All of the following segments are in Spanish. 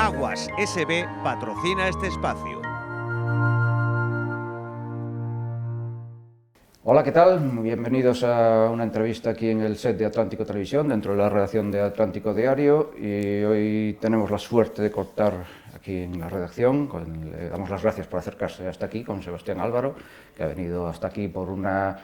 Aguas SB patrocina este espacio. Hola, ¿qué tal? Bienvenidos a una entrevista aquí en el set de Atlántico Televisión, dentro de la redacción de Atlántico Diario, y hoy tenemos la suerte de contar aquí en la redacción, le damos las gracias por acercarse hasta aquí con Sebastián Álvaro, que ha venido hasta aquí por una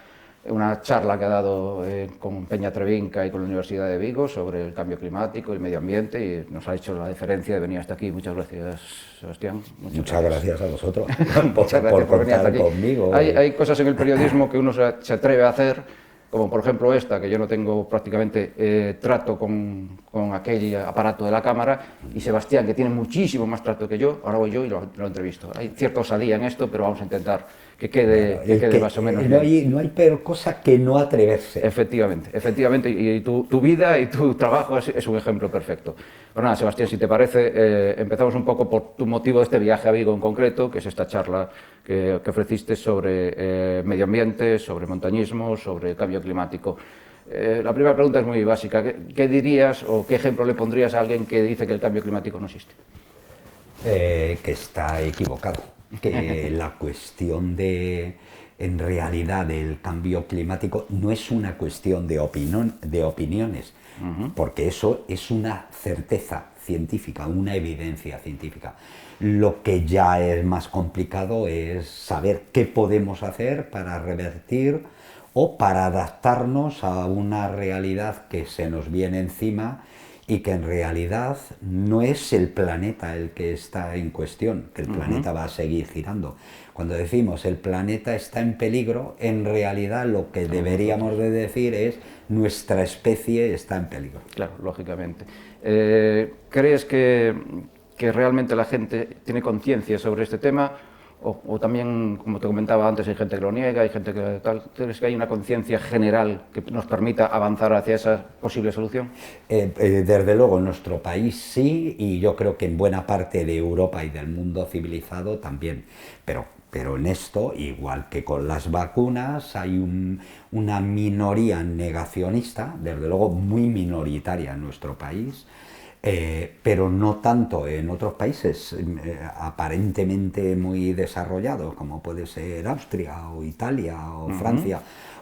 charla que ha dado con Peña Trevinca y con la Universidad de Vigo sobre el cambio climático y el medio ambiente, y nos ha hecho la deferencia de venir hasta aquí. Muchas gracias, Sebastián. Muchas gracias a vosotros por contar conmigo. Hay cosas en el periodismo que uno se atreve a hacer, como por ejemplo esta, que yo no tengo prácticamente trato con aquel aparato de la cámara, y Sebastián, que tiene muchísimo más trato que yo, ahora voy yo y lo entrevisto. Hay cierta osadía en esto, pero vamos a intentar que quede más o menos bien. No hay peor cosa que no atreverse. Efectivamente, y tu vida y tu trabajo es un ejemplo perfecto. Pues nada, Sebastián, si te parece, empezamos un poco por tu motivo de este viaje a Vigo en concreto, que es esta charla que ofreciste sobre medio ambiente, sobre montañismo, sobre cambio climático. La primera pregunta es muy básica. ¿Qué dirías o qué ejemplo le pondrías a alguien que dice que el cambio climático no existe? Que está equivocado, que la cuestión en realidad del cambio climático no es una cuestión de opiniones, porque eso es una certeza científica, una evidencia científica. Lo que ya es más complicado es saber qué podemos hacer para revertir o para adaptarnos a una realidad que se nos viene encima y que en realidad no es el planeta el que está en cuestión, que el planeta va a seguir girando. Cuando decimos el planeta está en peligro, en realidad lo que deberíamos de decir es nuestra especie está en peligro. Claro, lógicamente. ¿Crees que realmente la gente tiene conciencia sobre este tema? O también, como te comentaba antes, hay gente que lo niega, hay gente que tal. ¿Crees que hay una conciencia general que nos permita avanzar hacia esa posible solución? Desde luego en nuestro país sí, y yo creo que en buena parte de Europa y del mundo civilizado también. Pero en esto, igual que con las vacunas, hay una minoría negacionista, desde luego muy minoritaria en nuestro país, pero no tanto en otros países aparentemente muy desarrollados, como puede ser Austria o Italia o Francia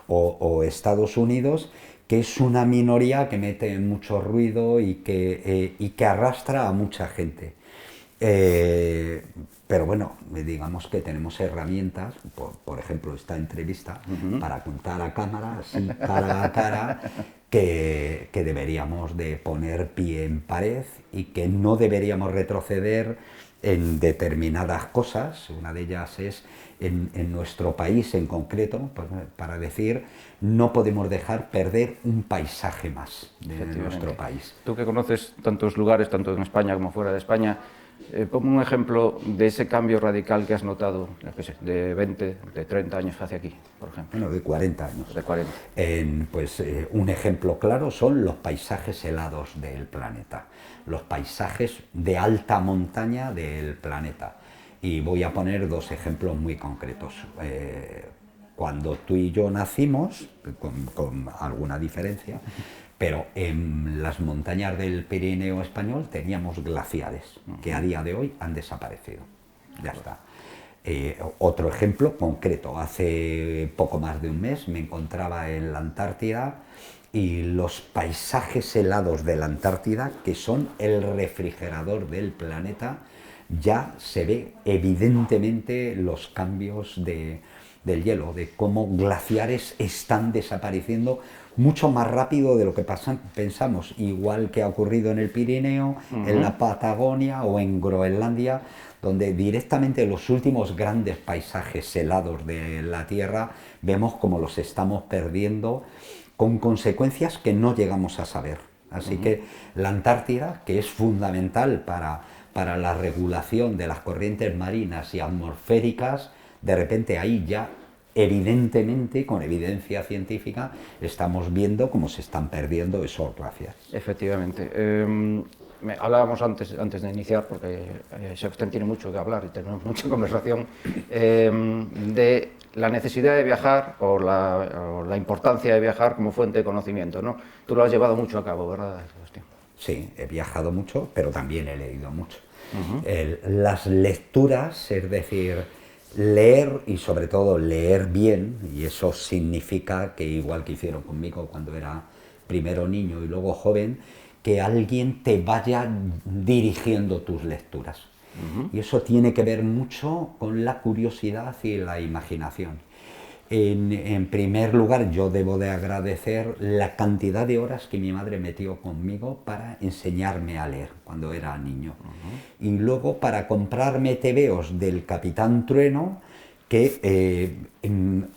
o Estados Unidos, que es una minoría que mete mucho ruido y que arrastra a mucha gente. Pero bueno, digamos que tenemos herramientas, por ejemplo esta entrevista, para contar a cámara, así cara a cara, que deberíamos de poner pie en pared y que no deberíamos retroceder en determinadas cosas. Una de ellas es en nuestro país en concreto, para decir, no podemos dejar perder un paisaje más de nuestro país. Tú que conoces tantos lugares, tanto en España como fuera de España, ponme un ejemplo de ese cambio radical que has notado, de 20, de 30 años hacia aquí, por ejemplo. Bueno, de 40 años. De 40. Un ejemplo claro son los paisajes helados del planeta, los paisajes de alta montaña del planeta. Y voy a poner dos ejemplos muy concretos. Cuando tú y yo nacimos, con alguna diferencia, pero en las montañas del Pirineo español teníamos glaciares, que a día de hoy han desaparecido. Ya está. Otro ejemplo concreto, hace poco más de un mes me encontraba en la Antártida y los paisajes helados de la Antártida, que son el refrigerador del planeta, ya se ve evidentemente los cambios del hielo, de cómo glaciares están desapareciendo mucho más rápido de lo que pensamos, igual que ha ocurrido en el Pirineo, en la Patagonia o en Groenlandia, donde directamente los últimos grandes paisajes helados de la Tierra vemos como los estamos perdiendo con consecuencias que no llegamos a saber. Así que la Antártida, que es fundamental para la regulación de las corrientes marinas y atmosféricas, de repente ahí ya evidentemente, con evidencia científica, estamos viendo cómo se están perdiendo esos glaciares. Efectivamente. Hablábamos antes de iniciar, porque Sebastián tiene mucho que hablar y tenemos mucha conversación, de la necesidad de viajar o la importancia de viajar como fuente de conocimiento, ¿no? Tú lo has llevado mucho a cabo, ¿verdad, Sebastián? Sí, he viajado mucho, pero también he leído mucho. Las lecturas, es decir, leer y sobre todo leer bien, y eso significa que igual que hicieron conmigo cuando era primero niño y luego joven, que alguien te vaya dirigiendo tus lecturas. Y eso tiene que ver mucho con la curiosidad y la imaginación. En primer lugar, yo debo de agradecer la cantidad de horas que mi madre metió conmigo para enseñarme a leer cuando era niño. Y luego para comprarme tebeos del Capitán Trueno que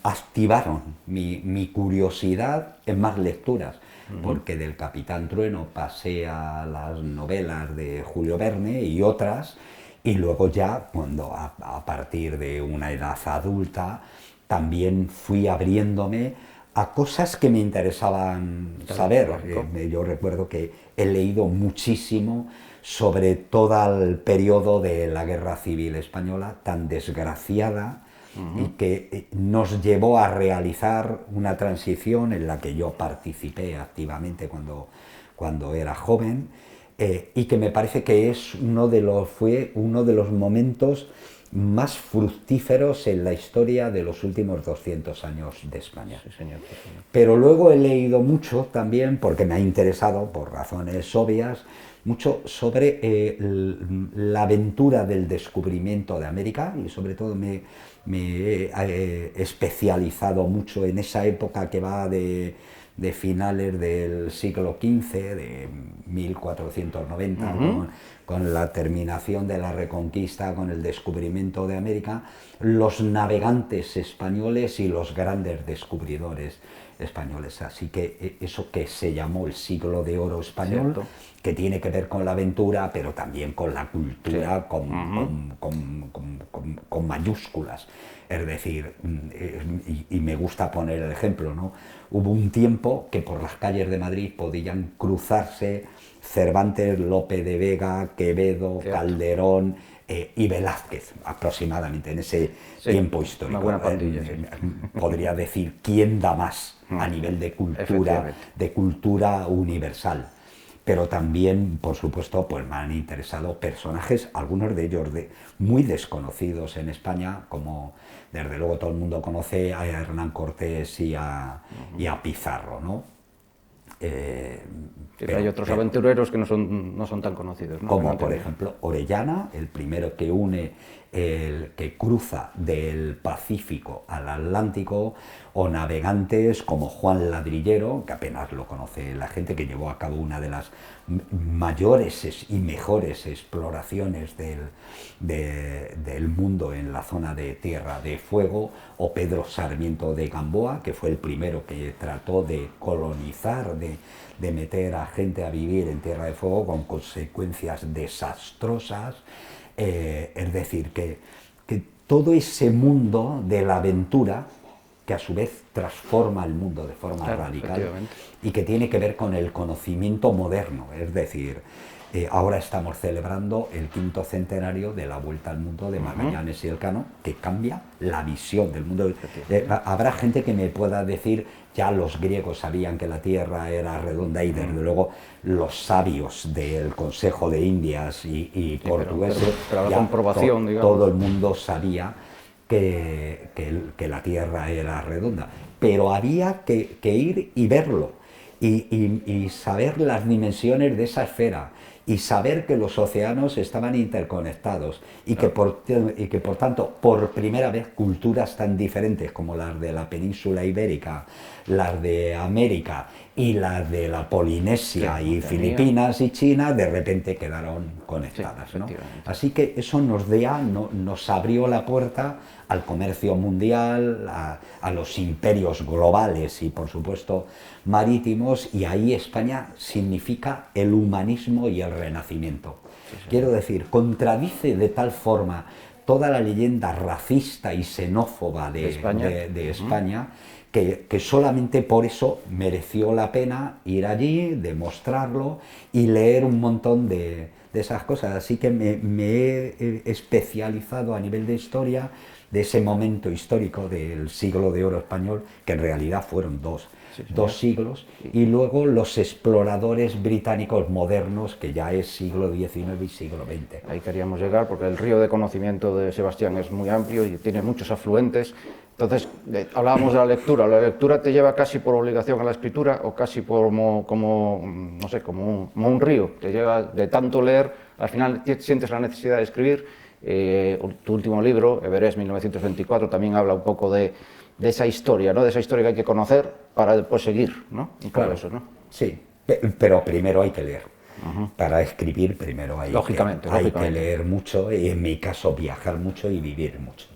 activaron mi curiosidad en más lecturas. Porque del Capitán Trueno pasé a las novelas de Julio Verne y otras, y luego ya, cuando a partir de una edad adulta, también fui abriéndome a cosas que me interesaban saber. Yo recuerdo que he leído muchísimo sobre todo el periodo de la Guerra Civil Española, tan desgraciada, y que nos llevó a realizar una transición en la que yo participé activamente cuando era joven, y que me parece que fue uno de los momentos más fructíferos en la historia de los últimos 200 años de España. Sí, señor, sí, señor. Pero luego he leído mucho también, porque me ha interesado, por razones obvias, mucho sobre la aventura del descubrimiento de América, y sobre todo me he especializado mucho en esa época que va de finales del siglo XV, de 1490, con la terminación de la Reconquista, con el descubrimiento de América, los navegantes españoles y los grandes descubridores españoles. Así que eso que se llamó el siglo de oro español, cierto, que tiene que ver con la aventura, pero también con la cultura, sí, con mayúsculas. Es decir, y me gusta poner el ejemplo, ¿no? Hubo un tiempo que por las calles de Madrid podían cruzarse Cervantes, Lope de Vega, Quevedo, cierto, Calderón y Velázquez, aproximadamente, en ese tiempo histórico. Una buena pandilla, sí. Podría decir, ¿quién da más a nivel de cultura universal? Pero también, por supuesto, pues me han interesado personajes, algunos de ellos muy desconocidos en España, como desde luego todo el mundo conoce a Hernán Cortés y a Pizarro, ¿no? Pero hay otros aventureros que no son tan conocidos, ¿no? Como por ejemplo Orellana, el primero que cruza del Pacífico al Atlántico, o navegantes como Juan Ladrillero, que apenas lo conoce la gente, que llevó a cabo una de las mayores y mejores exploraciones del mundo en la zona de Tierra de Fuego, o Pedro Sarmiento de Gamboa, que fue el primero que trató de colonizar, de meter a gente a vivir en Tierra de Fuego con consecuencias desastrosas. Es decir, que todo ese mundo de la aventura, que a su vez transforma el mundo de forma radical, y que tiene que ver con el conocimiento moderno. Es decir, ahora estamos celebrando el 5º centenario de la Vuelta al Mundo de Magallanes y Elcano, que cambia la visión del mundo. Habrá gente que me pueda decir, ya los griegos sabían que la Tierra era redonda, y desde luego los sabios del Consejo de Indias y portugueses, pero la comprobación, digamos, todo el mundo sabía que la Tierra era redonda, pero había que ir y verlo, y saber las dimensiones de esa esfera, y saber que los océanos estaban interconectados, y que por tanto, por primera vez, culturas tan diferentes como las de la península ibérica, las de América y las de la Polinesia y Filipinas y China, de repente quedaron conectadas, ¿no? Así que eso nos abrió la puerta al comercio mundial, a los imperios globales y, por supuesto, marítimos, y ahí España significa el humanismo y el renacimiento. Quiero decir, contradice de tal forma toda la leyenda racista y xenófoba de España, que solamente por eso mereció la pena ir allí, demostrarlo y leer un montón de esas cosas. Así que me he especializado a nivel de historia de ese momento histórico del siglo de oro español, que en realidad fueron dos siglos, y luego los exploradores británicos modernos, que ya es siglo XIX y siglo XX. Ahí queríamos llegar porque el río de conocimiento de Sebastián es muy amplio y tiene muchos afluentes. Entonces, hablábamos de la lectura te lleva casi por obligación a la escritura o casi como no sé, como un río, te lleva de tanto leer, al final sientes la necesidad de escribir. Tu último libro, Everest 1924, también habla un poco de esa historia, ¿no? De esa historia que hay que conocer para después seguir, ¿no? Y claro, eso, ¿no? Sí, pero primero hay que leer. Para escribir primero hay que leer mucho, y en mi caso viajar mucho y vivir mucho.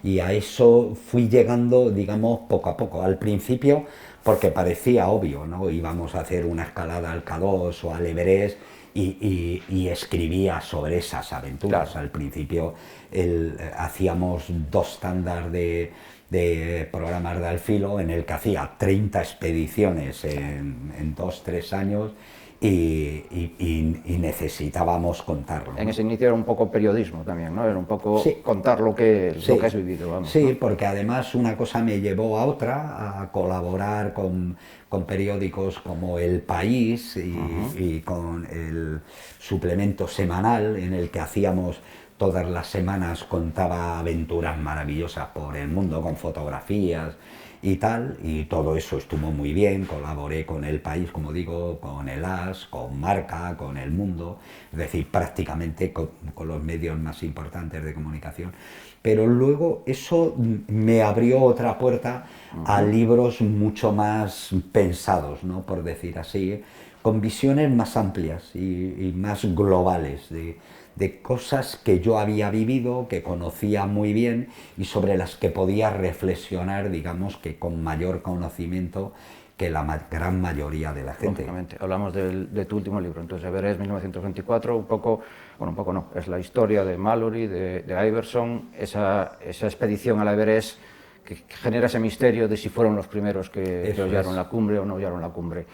Y a eso fui llegando, digamos, poco a poco. Al principio, porque parecía obvio, ¿no? Íbamos a hacer una escalada al K2 o al Everest y escribía sobre esas aventuras. Claro. Al principio hacíamos 2 tandas de programas de al filo en el que hacía 30 expediciones en 2-3 años. Y necesitábamos contarlo, ¿no? En ese inicio era un poco periodismo también, ¿no? Era un poco contar lo que has vivido, vamos. Sí, ¿no? Porque además una cosa me llevó a otra, a colaborar con periódicos como El País y con el suplemento semanal en el que hacíamos todas las semanas, contaba aventuras maravillosas por el mundo con fotografías y tal, y todo eso estuvo muy bien. Colaboré con El País, como digo, con El As, con Marca, con El Mundo, es decir, prácticamente con los medios más importantes de comunicación. Pero luego eso me abrió otra puerta a libros mucho más pensados, ¿no? Por decir así, con visiones más amplias y más globales de cosas que yo había vivido, que conocía muy bien y sobre las que podía reflexionar, digamos, que con mayor conocimiento que la gran mayoría de la gente. Lógicamente. Hablamos de tu último libro, entonces Everest 1924, un poco no, es la historia de Mallory, de Iverson, esa expedición a la Everest que genera ese misterio de si fueron los primeros que hollaron la cumbre o no hollaron la cumbre.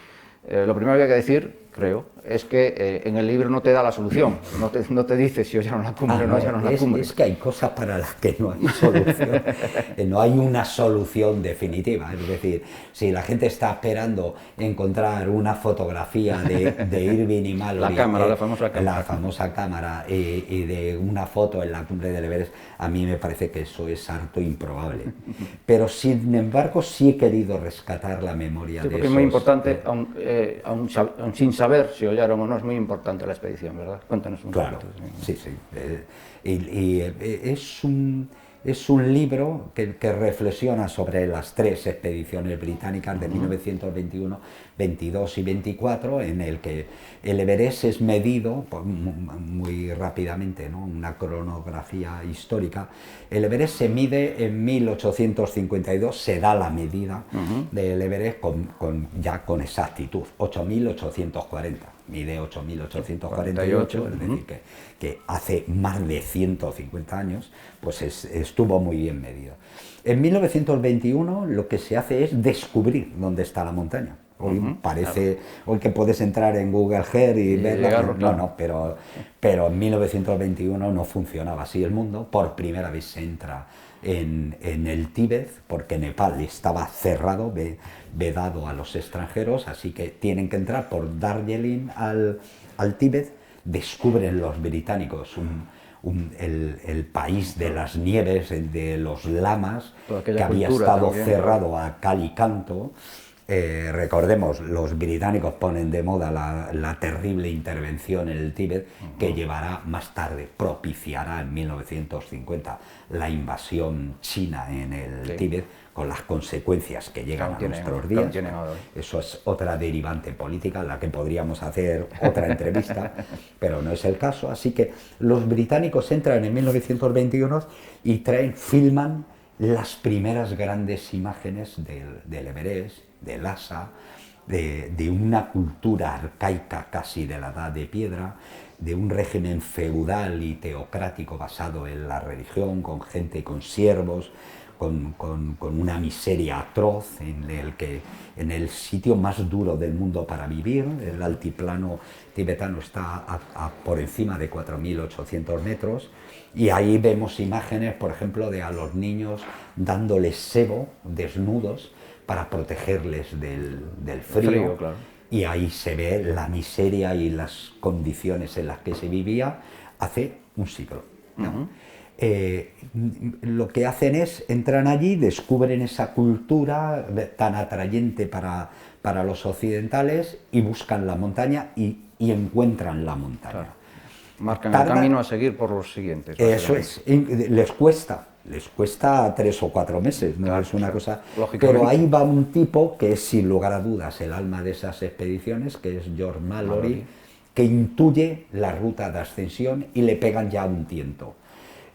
Lo primero que hay que decir, creo, es que en el libro no te da la solución, no te dice si hollaron la cumbre o no hollaron la cumbre. Es que hay cosas para las que no hay solución, no hay una solución definitiva. Es decir, si la gente está esperando encontrar una fotografía de Irving y Mallory, la famosa cámara, y de una foto en la cumbre del Everest, a mí me parece que eso es harto improbable. Pero sin embargo sí he querido rescatar la memoria de esos. Es muy importante, aún sin saber si hollaron o no, es muy importante la expedición, ¿verdad? Cuéntanos un poco. Claro, sí. Es un libro que reflexiona sobre las 3 expediciones británicas de 1921, 22 y 24, en el que el Everest es medido, pues, muy rápidamente, ¿no? Una cronografía histórica. El Everest se mide en 1852, se da la medida del Everest ya con exactitud, 8.840. Mide 8.848, es decir, que hace más de 150 años, pues estuvo muy bien medido. En 1921 lo que se hace es descubrir dónde está la montaña. Hoy hoy que puedes entrar en Google Earth y verla, pero en 1921 no funcionaba así el mundo. Por primera vez se entra en el Tíbet, porque Nepal estaba cerrado, vedado a los extranjeros, así que tienen que entrar por Darjeeling al Tíbet. Descubren los británicos el país de las nieves, de los lamas, que había estado cerrado a cal y canto. Recordemos, los británicos ponen de moda la terrible intervención en el Tíbet, que llevará más tarde, propiciará en 1950 la invasión china en el Tíbet, con las consecuencias que llegan a nuestros días. Eso es otra derivante política en la que podríamos hacer otra entrevista, pero no es el caso. Así que los británicos entran en 1921 y filman las primeras grandes imágenes del Everest, del Lhasa, de una cultura arcaica casi de la Edad de Piedra, de un régimen feudal y teocrático basado en la religión, con gente, con siervos, con una miseria atroz, en el sitio más duro del mundo para vivir. El altiplano tibetano está por encima de 4.800 metros, y ahí vemos imágenes, por ejemplo, de a los niños dándoles sebo desnudos para protegerles del frío. Claro. Y ahí se ve la miseria y las condiciones en las que se vivía hace un siglo, ¿no? Lo que hacen es, entran allí, descubren esa cultura tan atrayente para los occidentales, y buscan la montaña y encuentran la montaña. Claro. Marcan el camino a seguir por los siguientes. Eso es, les cuesta 3 o 4 meses, no, claro, es una cosa. Pero ahí va un tipo que es sin lugar a dudas el alma de esas expediciones, que es George Mallory, que intuye la ruta de ascensión, y le pegan ya un tiento.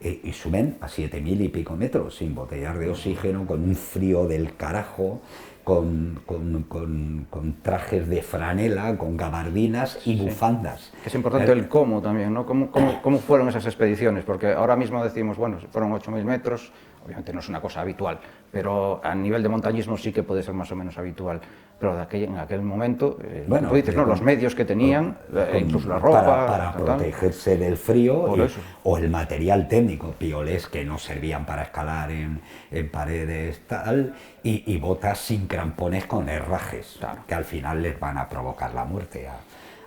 Y suben a 7.000 y pico metros, sin botellas de oxígeno, con un frío del carajo, con trajes de franela, con gabardinas y bufandas. Es importante el cómo también, ¿no? ¿Cómo fueron esas expediciones? Porque ahora mismo decimos, bueno, fueron 8.000 metros, obviamente no es una cosa habitual, pero a nivel de montañismo sí que puede ser más o menos habitual. Pero en aquel momento, bueno, tú dices, ¿no? Los medios que tenían, incluso la ropa... Para protegerse del frío, o el material técnico, piolés que no servían para escalar en paredes, tal, y botas sin crampones con herrajes, claro, que al final les van a provocar la muerte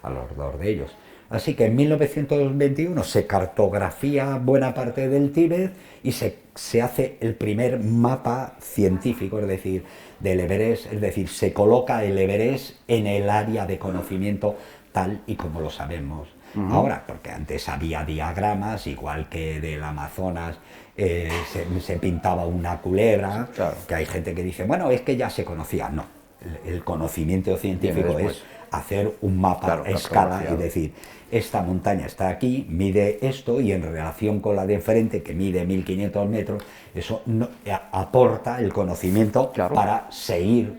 a los dos de ellos. Así que en 1921 se cartografía buena parte del Tíbet y se hace el primer mapa científico, es decir, del Everest, es decir, se coloca el Everest en el área de conocimiento tal y como lo sabemos ahora, porque antes había diagramas, igual que del Amazonas se pintaba una culebra, claro, que hay gente que dice, bueno, es que ya se conocía. No, el conocimiento científico es hacer un mapa, claro, a escala, y decir, esta montaña está aquí, mide esto, y en relación con la de enfrente, que mide 1.500 metros, eso aporta el conocimiento, claro, para seguir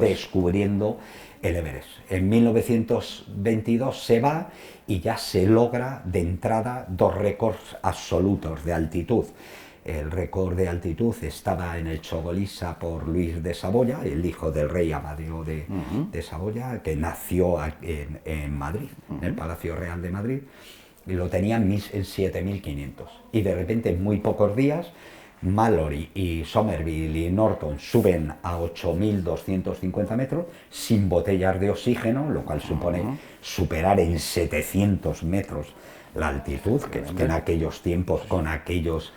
descubriendo el Everest. En 1922 se va y ya se logra de entrada 2 récords absolutos de altitud. El récord de altitud estaba en el Chogolisa por Luis de Saboya, el hijo del rey Amadeo de Saboya, que nació en Madrid, en el Palacio Real de Madrid, y lo tenían en 7.500. Y de repente, en muy pocos días, Mallory y Somerville y Norton suben a 8.250 metros sin botellas de oxígeno, lo cual supone superar en 700 metros la altitud, que en aquellos tiempos, con aquellos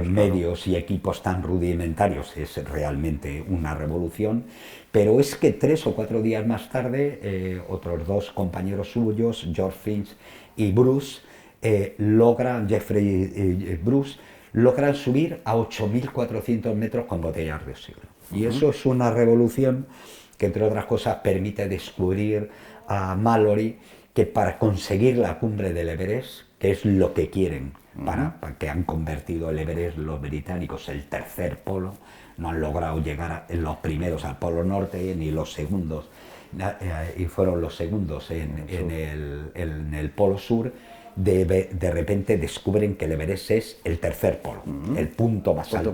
medios y equipos tan rudimentarios, es realmente una revolución. Pero es que 3 o 4 días más tarde, otros 2 compañeros suyos, George Finch y Bruce, Jeffrey Bruce, logran subir a 8.400 metros con botellas de oxígeno. Y eso es una revolución que, entre otras cosas, permite descubrir a Mallory que para conseguir la cumbre del Everest, que es lo que quieren, para que han convertido el Everest los británicos el tercer polo, no han logrado llegar los primeros al Polo Norte ni los segundos, y fueron los segundos en el Polo Sur. De repente descubren que el Everest es el tercer polo, el punto más alto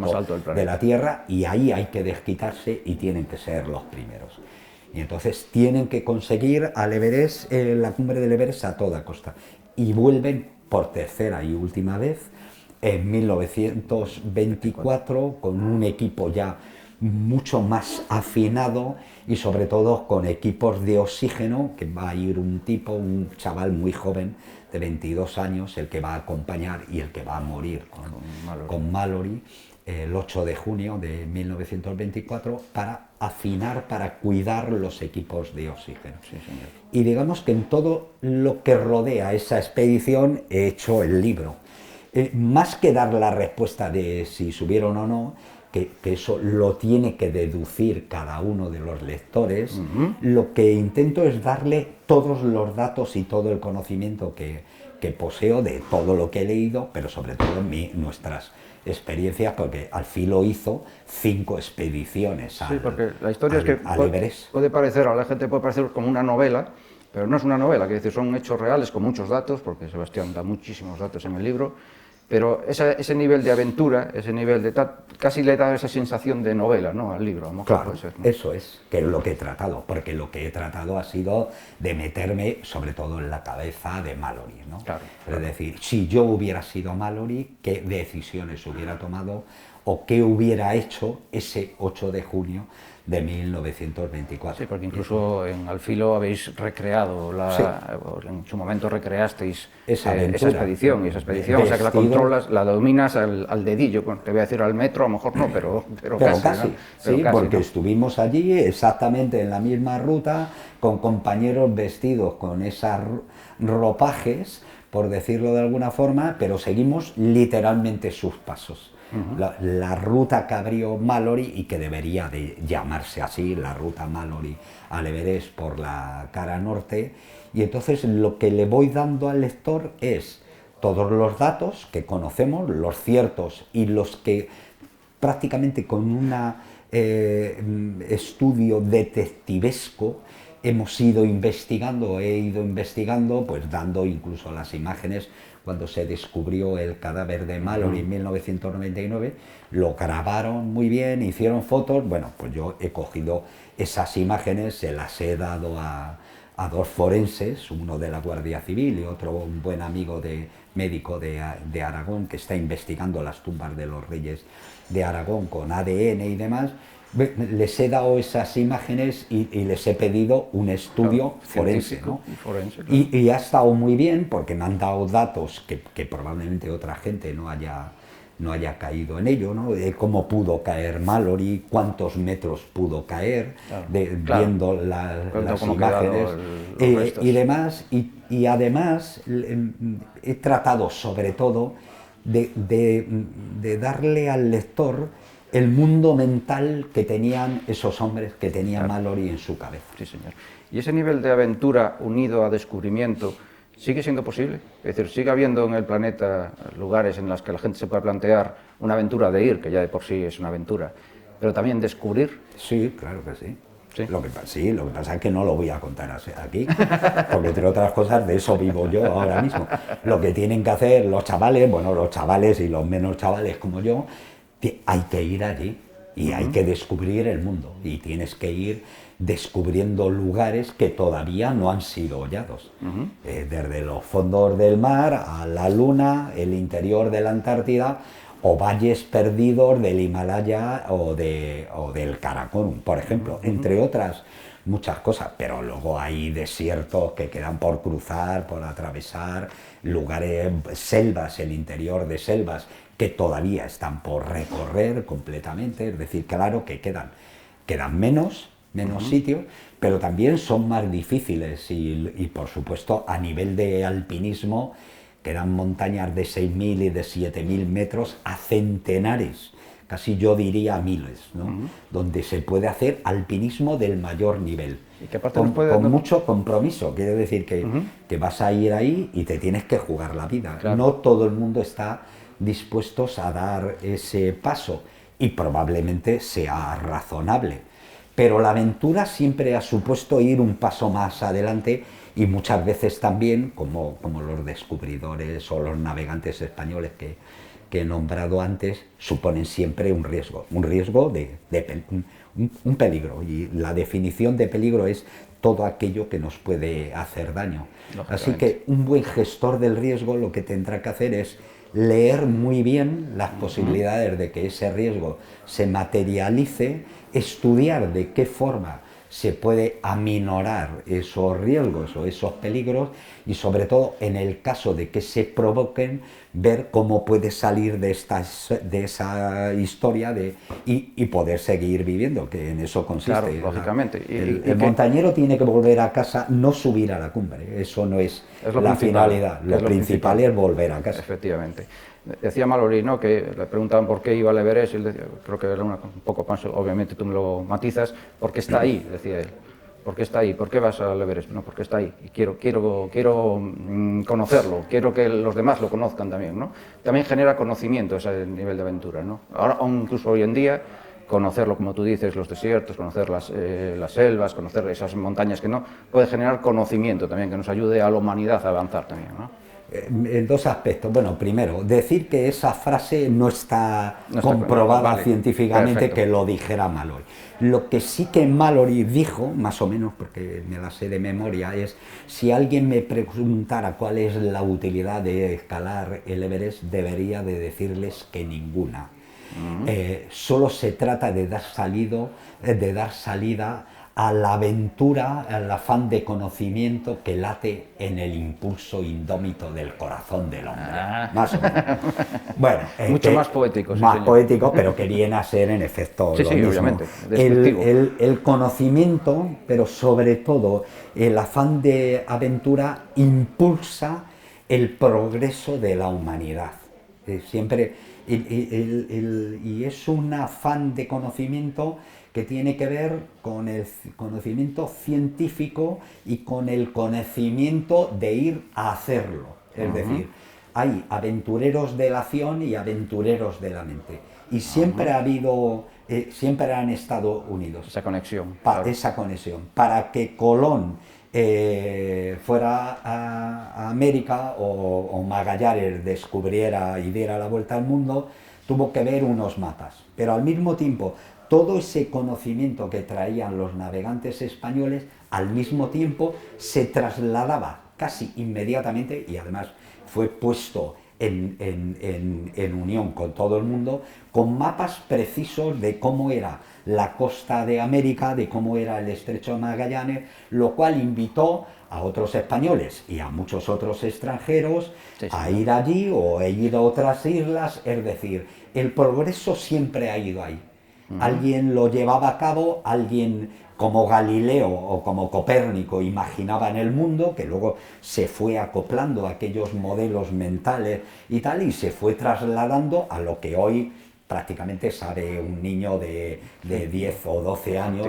de la Tierra, y ahí hay que desquitarse y tienen que ser los primeros. Y entonces tienen que conseguir al Everest, la cumbre del Everest a toda costa. Y vuelven por tercera y última vez en 1924 con un equipo ya mucho más afinado y sobre todo con equipos de oxígeno, que va a ir un chaval muy joven de 22 años, el que va a acompañar y el que va a morir con Mallory el 8 de junio de 1924 para afinar, para cuidar los equipos de oxígeno. Sí, señor. Y digamos que en todo lo que rodea esa expedición he hecho el libro. Más que dar la respuesta de si subieron o no, que eso lo tiene que deducir cada uno de los lectores, lo que intento es darle todos los datos y todo el conocimiento que poseo de todo lo que he leído, pero sobre todo nuestras experiencias, porque al filo hizo 5 expediciones sí, porque la historia es que puede parecer, a la gente puede parecer como una novela, pero no es una novela, que decir, son hechos reales con muchos datos, porque Sebastián da muchísimos datos en el libro, Pero ese nivel de aventura, ese nivel de tal, casi le da esa sensación de novela, ¿no?, al libro. A lo mejor Claro, puede ser, ¿no? eso es, que es lo que he tratado, porque lo que he tratado ha sido de meterme sobre todo en la cabeza de Malory, ¿no? Claro, Es decir, si yo hubiera sido Malory, ¿qué decisiones hubiera tomado o qué hubiera hecho ese 8 de junio de 1924? Sí, porque incluso en Al filo habéis recreado, Sí. en su momento recreasteis Esa esa aventura. expedición, o sea que la Vestido. controlas, la dominas al dedillo, te voy a decir al metro, a lo mejor no, pero casi, Casi, ¿no? Pero sí, casi, porque ¿no? estuvimos allí exactamente en la misma ruta, con compañeros vestidos con esas ropajes, por decirlo de alguna forma, pero seguimos literalmente sus pasos. La ruta que abrió Malory, y que debería de llamarse así, la ruta Malory al Everest por la cara norte, y entonces lo que le voy dando al lector es todos los datos que conocemos, los ciertos y los que prácticamente con un estudio detectivesco hemos ido investigando, he ido investigando, pues dando incluso las imágenes cuando se descubrió el cadáver de Malory en 1999, lo grabaron muy bien, hicieron fotos, bueno, pues yo he cogido esas imágenes, se las he dado a dos forenses, uno de la Guardia Civil y otro un buen amigo médico de Aragón, que está investigando las tumbas de los reyes de Aragón con ADN y demás. Les he dado esas imágenes y les he pedido un estudio forense, ¿no? Forense, claro. Y ha estado muy bien porque me han dado datos que probablemente otra gente no haya caído en ello, ¿no? De cómo pudo caer Malory, cuántos metros pudo caer, Claro. viendo las Cómo imágenes los restos. y demás. Y además he tratado sobre todo de darle al lector el mundo mental que tenían esos hombres, que tenía Malory en su cabeza. Sí, señor. ¿Y ese nivel de aventura unido a descubrimiento sigue siendo posible? Es decir, ¿sigue habiendo en el planeta lugares en los que la gente se pueda plantear una aventura de ir, que ya de por sí es una aventura, pero también descubrir? Sí, claro que sí. Sí. Lo que pasa es que no lo voy a contar aquí, porque entre otras cosas de eso vivo yo ahora mismo. Lo que tienen que hacer los chavales, bueno, los chavales y los menos chavales como yo, hay que ir allí y hay que descubrir el mundo, y tienes que ir descubriendo lugares que todavía no han sido hallados. Desde los fondos del mar a la Luna, el interior de la Antártida, o valles perdidos del Himalaya o del Karakorum, por ejemplo, entre otras muchas cosas. Pero luego hay desiertos que quedan por cruzar, por atravesar, lugares, selvas, el interior de selvas que todavía están por recorrer completamente. Es decir, claro que quedan menos sitios, pero también son más difíciles y por supuesto a nivel de alpinismo quedan montañas de 6.000 y de 7.000 metros a centenares, casi yo diría a miles, ¿no? Donde se puede hacer alpinismo del mayor nivel, ¿Y qué parte con mucho compromiso. Quiere decir que vas a ir ahí y te tienes que jugar la vida. Claro. No todo el mundo está dispuestos a dar ese paso, y probablemente sea razonable, pero la aventura siempre ha supuesto ir un paso más adelante, y muchas veces también, como los descubridores o los navegantes españoles que he nombrado antes, suponen siempre un riesgo un peligro, y la definición de peligro es todo aquello que nos puede hacer daño. Así que un buen gestor del riesgo lo que tendrá que hacer es leer muy bien las posibilidades de que ese riesgo se materialice, estudiar de qué forma se puede aminorar esos riesgos o esos peligros, y sobre todo en el caso de que se provoquen, ver cómo puede salir de esa historia y poder seguir viviendo, que en eso consiste. Claro, lógicamente. El montañero tiene que volver a casa, no subir a la cumbre, eso no es la finalidad, lo principal es volver a casa. Efectivamente. Decía Malory, ¿no?, que le preguntaban por qué iba al Everest, y él decía, creo que era un poco más, obviamente tú me lo matizas, porque está ahí, decía él. ¿Por qué está ahí? ¿Por qué vas al Everest? No, porque está ahí. Y quiero conocerlo, quiero que los demás lo conozcan también, ¿no? También genera conocimiento ese nivel de aventura, ¿no? Ahora, incluso hoy en día, conocerlo, como tú dices, los desiertos, conocer las selvas, conocer esas montañas que no, puede generar conocimiento también, que nos ayude a la humanidad a avanzar también, ¿no? En dos aspectos. Bueno, primero, decir que esa frase no está No está comprobada vale, científicamente, perfecto. que lo dijera Mallory. Lo que sí que Mallory dijo, más o menos, porque me la sé de memoria, es: si alguien me preguntara cuál es la utilidad de escalar el Everest, debería de decirles que ninguna. Solo se trata de dar salida a la aventura, al afán de conocimiento que late en el impulso indómito del corazón del hombre. Más o menos. Bueno, Mucho más poético, sí, más señor. poético, pero que viene a ser en efecto Sí, lo sí, mismo. obviamente, descriptivo. El conocimiento, pero sobre todo el afán de aventura, impulsa el progreso de la humanidad. Siempre, y es un afán de conocimiento que tiene que ver con el conocimiento científico y con el conocimiento de ir a hacerlo. Es decir, hay aventureros de la acción y aventureros de la mente. Y siempre ha habido, siempre han estado unidos. Esa conexión. Claro. Claro. Esa conexión. Para que Colón fuera a América, o Magallanes descubriera y diera la vuelta al mundo, tuvo que ver unos mapas. Pero al mismo tiempo, todo ese conocimiento que traían los navegantes españoles, al mismo tiempo se trasladaba casi inmediatamente, y además fue puesto en unión con todo el mundo, con mapas precisos de cómo era la costa de América, de cómo era el estrecho de Magallanes, lo cual invitó a otros españoles y a muchos otros extranjeros a ir allí o a ir a otras islas. Es decir, el progreso siempre ha ido ahí. Alguien lo llevaba a cabo, alguien como Galileo o como Copérnico imaginaba en el mundo, que luego se fue acoplando a aquellos modelos mentales y tal, y se fue trasladando a lo que hoy prácticamente sabe un niño de 10 o 12 años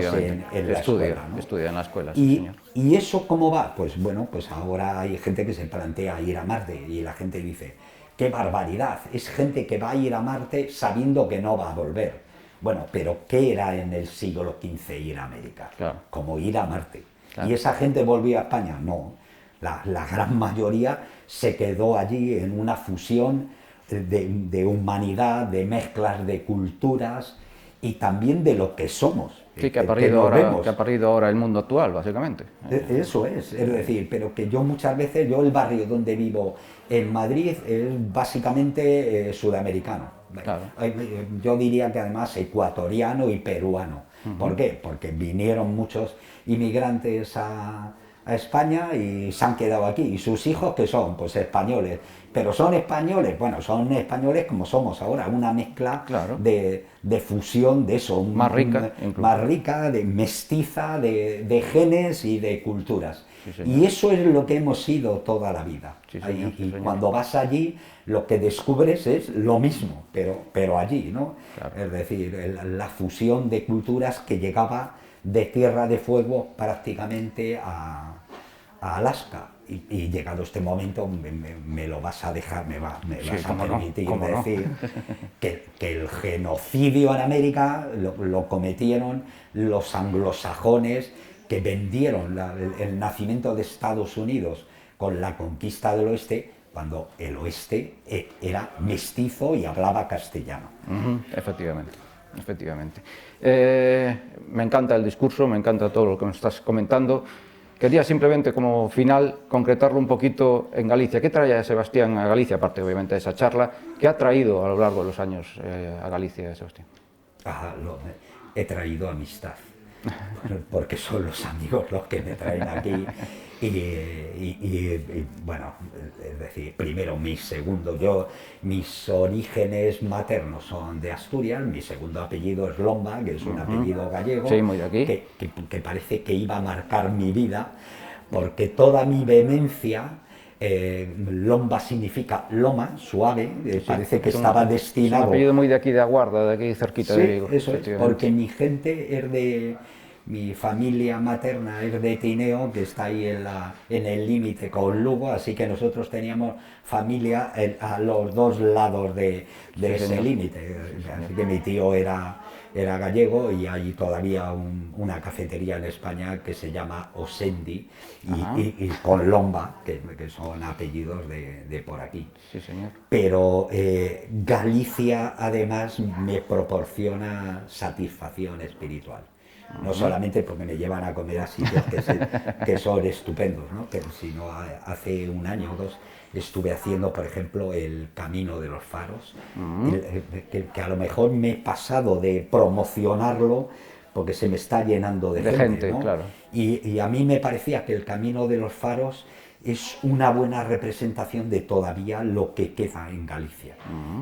en la escuela, ¿no? Estudia en la escuela, sí, señor. ¿Y eso cómo va? Pues bueno, pues ahora hay gente que se plantea ir a Marte, y la gente dice: ¡qué barbaridad! Es gente que va a ir a Marte sabiendo que no va a volver. Bueno, pero ¿qué era en el siglo XV ir a América? Claro. Como ir a Marte. Claro. ¿Y esa gente volvió a España? No. La gran mayoría se quedó allí en una fusión de humanidad, de mezclas de culturas y también de lo que somos. Sí, que ha parido ahora el mundo actual, básicamente. Eso es decir, pero que yo muchas veces, el barrio donde vivo en Madrid es básicamente sudamericano. Claro. Yo diría que además ecuatoriano y peruano. ¿Por qué? Porque vinieron muchos inmigrantes a España y se han quedado aquí. ¿Y sus hijos qué son? Pues españoles. ¿Pero son españoles? Bueno, son españoles como somos ahora, una mezcla, claro, de fusión de eso. Más rica, más rica, de mestiza, de genes y de culturas. Sí, y eso es lo que hemos sido toda la vida. Sí, señor, y cuando vas allí, lo que descubres es lo mismo, pero allí, ¿no? Claro. Es decir, la fusión de culturas que llegaba de Tierra de Fuego prácticamente a Alaska. Y llegado este momento, me lo vas a dejar, me vas a permitir decir que el genocidio en América lo cometieron los anglosajones, que vendieron el nacimiento de Estados Unidos con la conquista del oeste, cuando el oeste era mestizo y hablaba castellano. Efectivamente, efectivamente. Me encanta el discurso, me encanta todo lo que nos estás comentando. Quería simplemente, como final, concretarlo un poquito en Galicia. ¿Qué trae Sebastián a Galicia, aparte obviamente de esa charla? ¿Qué ha traído a lo largo de los años a Galicia, Sebastián? He traído amistad, porque son los amigos los que me traen aquí. Y bueno, es decir, primero mis orígenes maternos son de Asturias, mi segundo apellido es Lomba, que es un apellido gallego, sí, muy de aquí. Que parece que iba a marcar mi vida, porque toda mi vehemencia, Lomba significa loma, suave, parece que estaba destinado. Es un apellido muy de aquí de Aguarda, de aquí cerquita de Vigo. Sí, eso es, porque mi gente es mi familia materna es de Tineo, que está ahí en el límite con Lugo, así que nosotros teníamos familia a los dos lados de ese límite. Así que mi tío era gallego y hay todavía una cafetería en España que se llama Osendi y con Lomba, que son apellidos de por aquí. Sí, señor. Pero Galicia además me proporciona satisfacción espiritual. No solamente porque me llevan a comer a sitios que son estupendos, ¿no? Sino hace un año o dos estuve haciendo, por ejemplo, el Camino de los Faros, que a lo mejor me he pasado de promocionarlo porque se me está llenando de gente, ¿no? Claro. Y a mí me parecía que el Camino de los Faros es una buena representación de todavía lo que queda en Galicia.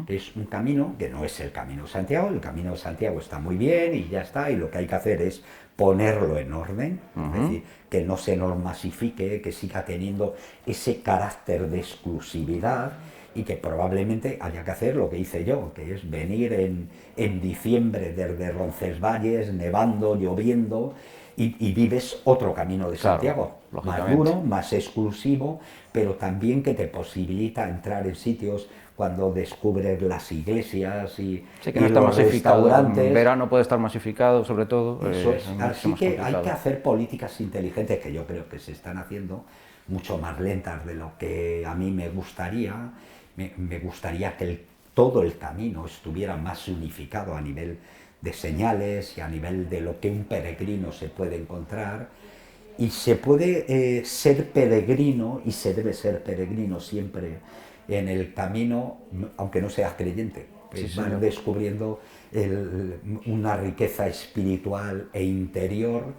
Es un camino que no es el Camino de Santiago, el Camino de Santiago está muy bien y ya está, y lo que hay que hacer es ponerlo en orden, es decir, que no se nos masifique, que siga teniendo ese carácter de exclusividad y que probablemente haya que hacer lo que hice yo, que es venir en diciembre desde Roncesvalles, nevando, lloviendo, y vives otro Camino de Santiago, más duro, más exclusivo, pero también que te posibilita entrar en sitios cuando descubres las iglesias y que no está los masificado. restaurantes. En verano puede estar masificado, sobre todo. Así que hay que hacer políticas inteligentes, que yo creo que se están haciendo, mucho más lentas de lo que a mí me gustaría. Me gustaría que todo el camino estuviera más unificado a nivel de señales y a nivel de lo que un peregrino se puede encontrar. Y se puede ser peregrino, y se debe ser peregrino siempre en el camino, aunque no seas creyente. Van descubriendo una riqueza espiritual e interior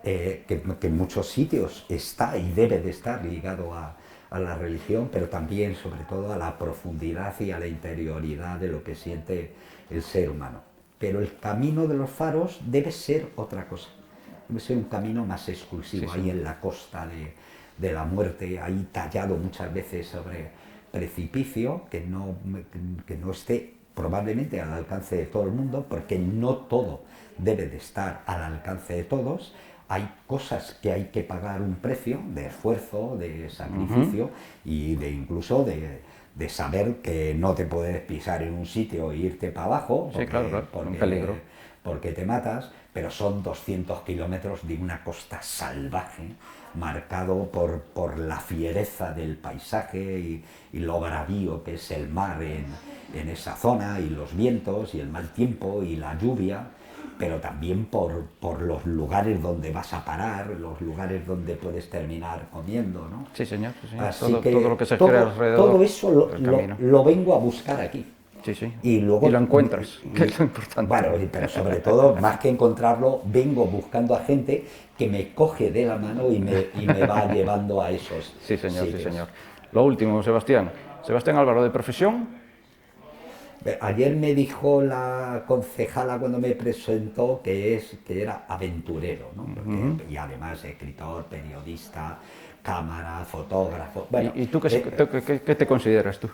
que en muchos sitios está y debe de estar ligado a la religión, pero también, sobre todo, a la profundidad y a la interioridad de lo que siente el ser humano. Pero el Camino de los Faros debe ser otra cosa, debe ser un camino más exclusivo, ahí en la costa de la muerte, ahí tallado muchas veces sobre precipicio, que no esté probablemente al alcance de todo el mundo, porque no todo debe de estar al alcance de todos. Hay cosas que hay que pagar un precio de esfuerzo, de sacrificio y de incluso de saber que no te puedes pisar en un sitio e irte para abajo, porque, un peligro. Porque te matas, pero son 200 kilómetros de una costa salvaje, marcado por la fiereza del paisaje y lo bravío que es el mar en esa zona, y los vientos y el mal tiempo y la lluvia, pero también por los lugares donde vas a parar, los lugares donde puedes terminar comiendo, ¿no? Sí, señor. Sí, señor. Así que todo lo que se crea alrededor. Todo eso lo vengo a buscar aquí. Sí, sí. Y luego lo encuentras, que es lo importante. Bueno, pero sobre todo, más que encontrarlo, vengo buscando a gente que me coge de la mano y me va llevando a esos Sí, señor, sitios. sí, señor. Lo último, Sebastián. Sebastián Álvaro, de profesión. Ayer me dijo la concejala cuando me presentó que era aventurero, ¿no? Y además escritor, periodista, cámara, fotógrafo. Bueno, ¿Y tú qué te consideras tú?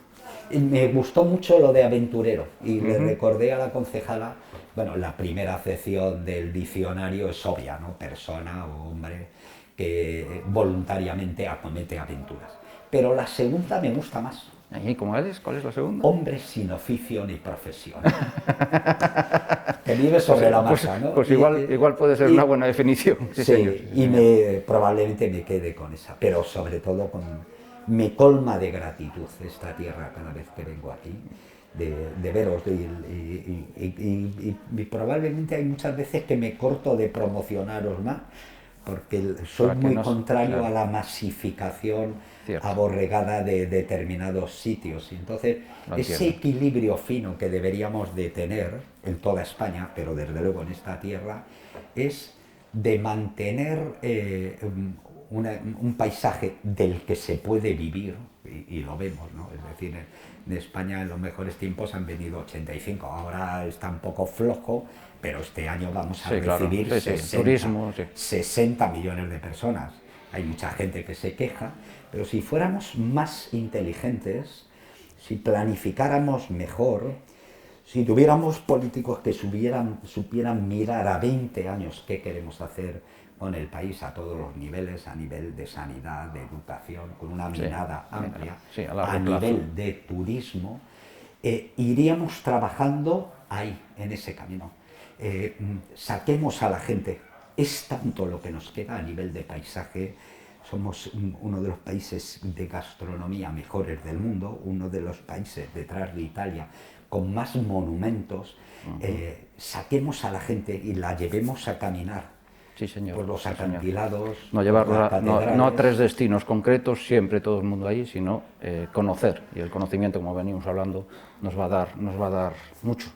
Me gustó mucho lo de aventurero y le recordé a la concejala, bueno, la primera acepción del diccionario es obvia, ¿no? Persona o hombre que voluntariamente acomete aventuras. Pero la segunda me gusta más. ¿Y cómo es? ¿Cuál es la segunda? Hombre sin oficio ni profesión. Que vive sobre la marcha, ¿no? Pues igual puede ser una buena definición. Sí, señor. probablemente me quede con esa, pero sobre todo me colma de gratitud esta tierra cada vez que vengo aquí, de veros, y probablemente hay muchas veces que me corto de promocionaros más, porque soy muy contrario a la masificación aborregada de determinados sitios. Y entonces, ese equilibrio fino que deberíamos de tener en toda España, pero desde luego en esta tierra, es de mantener un paisaje del que se puede vivir, y lo vemos, ¿no? Es decir, en España en los mejores tiempos han venido 85, ahora está un poco flojo, pero este año vamos a recibir 60 millones de personas. Hay mucha gente que se queja, pero si fuéramos más inteligentes, si planificáramos mejor, Si tuviéramos políticos que supieran mirar a 20 años qué queremos hacer con el país a todos los niveles, a nivel de sanidad, de educación, con una mirada amplia, sí, a nivel de turismo, iríamos trabajando ahí, en ese camino. Saquemos a la gente. Es tanto lo que nos queda a nivel de paisaje. Somos uno de los países de gastronomía mejores del mundo, uno de los países detrás de Italia con más monumentos. Saquemos a la gente y la llevemos a caminar. Sí, señor. Por los Sí, señor. acantilados, No llevarla, por las no a catedrales. 3 destinos concretos, siempre todo el mundo ahí, sino conocer. Y el conocimiento, como venimos hablando, nos va a dar mucho.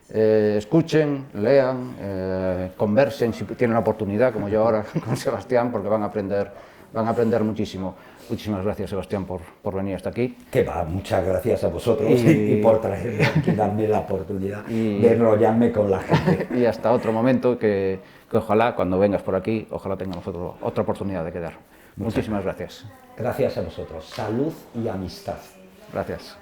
Escuchen, lean, conversen si tienen la oportunidad, como yo ahora con Sebastián, porque van a aprender muchísimo. Muchísimas gracias, Sebastián, por venir hasta aquí. Que va, muchas gracias a vosotros y por traerme aquí, darme la oportunidad de enrollarme con la gente. Y hasta otro momento que ojalá, cuando vengas por aquí, ojalá tengamos otra oportunidad de quedar. Muchísimas gracias. Gracias a vosotros. Salud y amistad. Gracias.